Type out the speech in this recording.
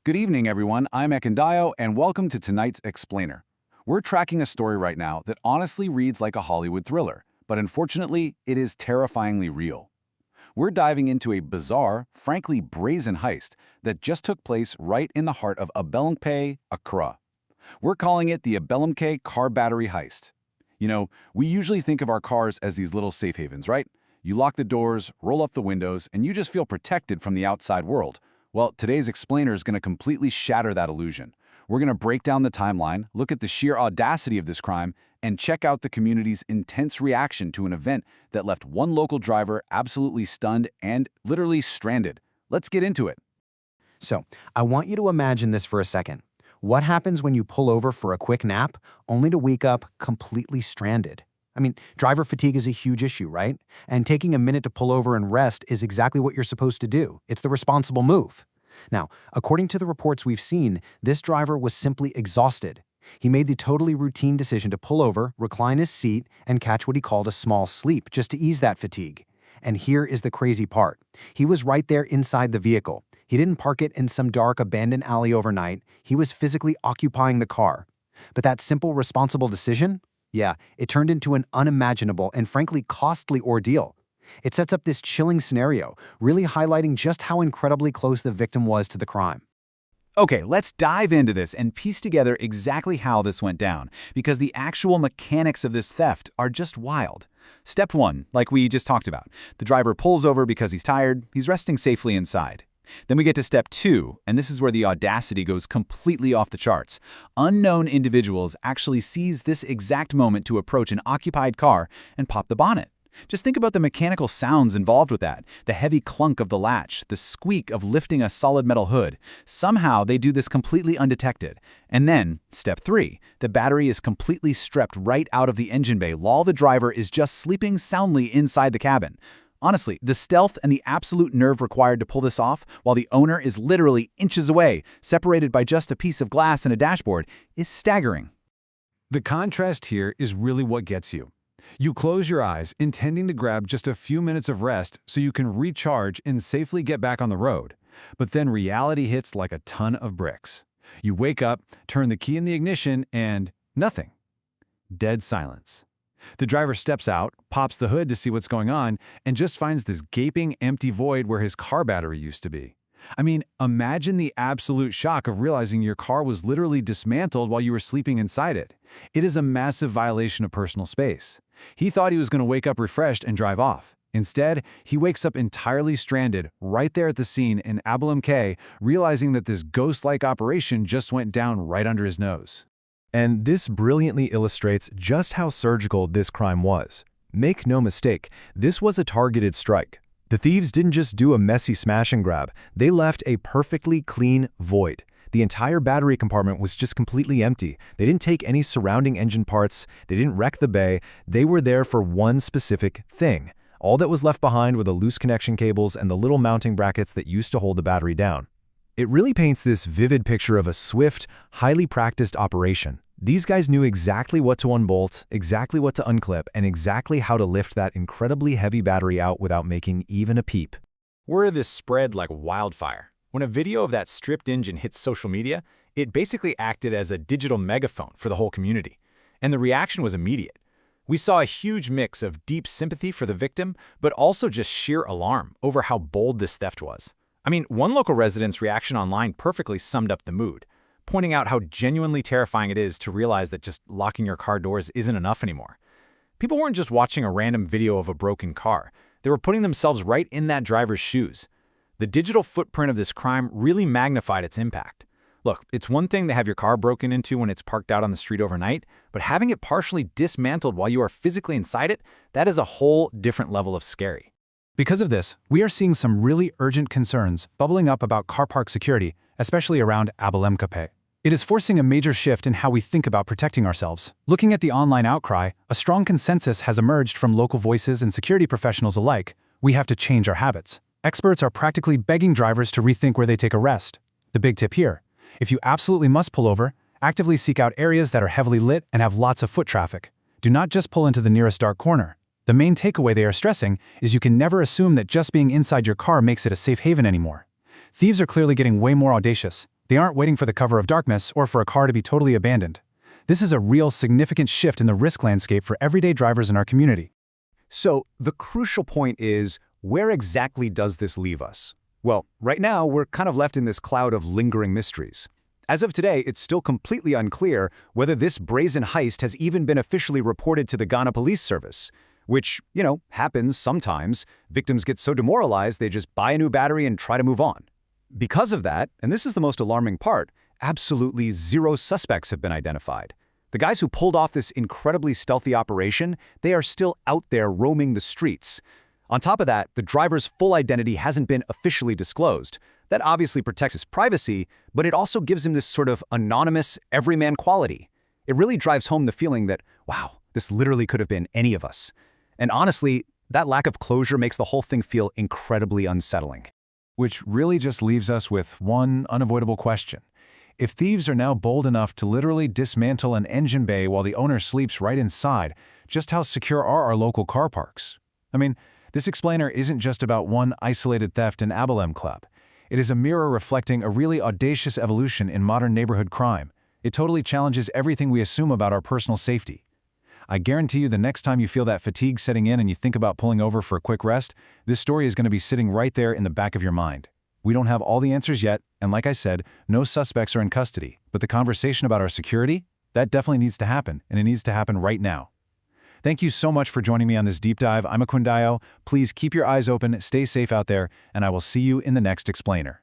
Good evening, everyone. I'm Ekandayo, and welcome to tonight's Explainer. We're tracking a story right now that honestly reads like a Hollywood thriller, but unfortunately, it is terrifyingly real. We're diving into a bizarre, frankly brazen heist that just took place right in the heart of Abelemkpe, Accra. We're calling it the Abelemkpe car battery heist. You know, we usually think of our cars as these little safe havens, right? You lock the doors, roll up the windows, and you just feel protected from the outside world. Well, today's explainer is going to completely shatter that illusion. We're going to break down the timeline, look at the sheer audacity of this crime, and check out the community's intense reaction to an event that left one local driver absolutely stunned and literally stranded. Let's get into it. So, I want you to imagine this for a second. What happens when you pull over for a quick nap, only to wake up completely stranded? I mean, driver fatigue is a huge issue, right? And taking a minute to pull over and rest is exactly what you're supposed to do. It's the responsible move. Now, according to the reports we've seen, this driver was simply exhausted. He made the totally routine decision to pull over, recline his seat, and catch what he called a small sleep just to ease that fatigue. And here is the crazy part. He was right there inside the vehicle. He didn't park it in some dark, abandoned alley overnight. He was physically occupying the car. But that simple, responsible decision? Yeah, it turned into an unimaginable and frankly costly ordeal. It sets up this chilling scenario, really highlighting just how incredibly close the victim was to the crime. Okay, let's dive into this and piece together exactly how this went down, because the actual mechanics of this theft are just wild. Step 1, like we just talked about. The driver pulls over because he's tired, he's resting safely inside. Then we get to step 2, and this is where the audacity goes completely off the charts. Unknown individuals actually seize this exact moment to approach an occupied car and pop the bonnet. Just think about the mechanical sounds involved with that, the heavy clunk of the latch, the squeak of lifting a solid metal hood. Somehow they do this completely undetected. And then, step 3, the battery is completely stripped right out of the engine bay while the driver is just sleeping soundly inside the cabin. Honestly, the stealth and the absolute nerve required to pull this off, while the owner is literally inches away, separated by just a piece of glass and a dashboard, is staggering. The contrast here is really what gets you. You close your eyes, intending to grab just a few minutes of rest so you can recharge and safely get back on the road. But then reality hits like a ton of bricks. You wake up, turn the key in the ignition, and nothing. Dead silence. The driver steps out, pops the hood to see what's going on, and just finds this gaping, empty void where his car battery used to be. I mean, imagine the absolute shock of realizing your car was literally dismantled while you were sleeping inside it. It is a massive violation of personal space. He thought he was going to wake up refreshed and drive off. Instead, he wakes up entirely stranded right there at the scene in Abelemkpe, realizing that this ghost-like operation just went down right under his nose. And this brilliantly illustrates just how surgical this crime was. Make no mistake, this was a targeted strike. The thieves didn't just do a messy smash and grab, they left a perfectly clean void. The entire battery compartment was just completely empty. They didn't take any surrounding engine parts, they didn't wreck the bay, they were there for one specific thing. All that was left behind were the loose connection cables and the little mounting brackets that used to hold the battery down. It really paints this vivid picture of a swift, highly practiced operation. These guys knew exactly what to unbolt, exactly what to unclip, and exactly how to lift that incredibly heavy battery out without making even a peep. Word of this spread like wildfire. When a video of that stripped engine hit social media, it basically acted as a digital megaphone for the whole community. And the reaction was immediate. We saw a huge mix of deep sympathy for the victim, but also just sheer alarm over how bold this theft was. I mean, one local resident's reaction online perfectly summed up the mood, pointing out how genuinely terrifying it is to realize that just locking your car doors isn't enough anymore. People weren't just watching a random video of a broken car. They were putting themselves right in that driver's shoes. The digital footprint of this crime really magnified its impact. Look, it's one thing to have your car broken into when it's parked out on the street overnight, but having it partially dismantled while you are physically inside it, that is a whole different level of scary. Because of this, we are seeing some really urgent concerns bubbling up about car park security, especially around Abelemkpe. It is forcing a major shift in how we think about protecting ourselves. Looking at the online outcry, a strong consensus has emerged from local voices and security professionals alike. We have to change our habits. Experts are practically begging drivers to rethink where they take a rest. The big tip here: if you absolutely must pull over, actively seek out areas that are heavily lit and have lots of foot traffic. Do not just pull into the nearest dark corner. The main takeaway they are stressing is you can never assume that just being inside your car makes it a safe haven anymore. Thieves are clearly getting way more audacious. They aren't waiting for the cover of darkness or for a car to be totally abandoned. This is a real significant shift in the risk landscape for everyday drivers in our community. So, the crucial point is, where exactly does this leave us? Well, right now, we're kind of left in this cloud of lingering mysteries. As of today, it's still completely unclear whether this brazen heist has even been officially reported to the Ghana Police Service, which, happens sometimes. Victims get so demoralized they just buy a new battery and try to move on. Because of that, and this is the most alarming part, absolutely 0 suspects have been identified. The guys who pulled off this incredibly stealthy operation, they are still out there roaming the streets. On top of that, the driver's full identity hasn't been officially disclosed. That obviously protects his privacy, but it also gives him this sort of anonymous, everyman quality. It really drives home the feeling that, wow, this literally could have been any of us. And honestly, that lack of closure makes the whole thing feel incredibly unsettling. Which really just leaves us with one unavoidable question. If thieves are now bold enough to literally dismantle an engine bay while the owner sleeps right inside, just how secure are our local car parks? I mean, this explainer isn't just about one isolated theft in Abelemkpe. It is a mirror reflecting a really audacious evolution in modern neighborhood crime. It totally challenges everything we assume about our personal safety. I guarantee you the next time you feel that fatigue setting in and you think about pulling over for a quick rest, this story is going to be sitting right there in the back of your mind. We don't have all the answers yet, and like I said, no suspects are in custody, but the conversation about our security, that definitely needs to happen, and it needs to happen right now. Thank you so much for joining me on this deep dive. I'm Akundayo. Please keep your eyes open, stay safe out there, and I will see you in the next explainer.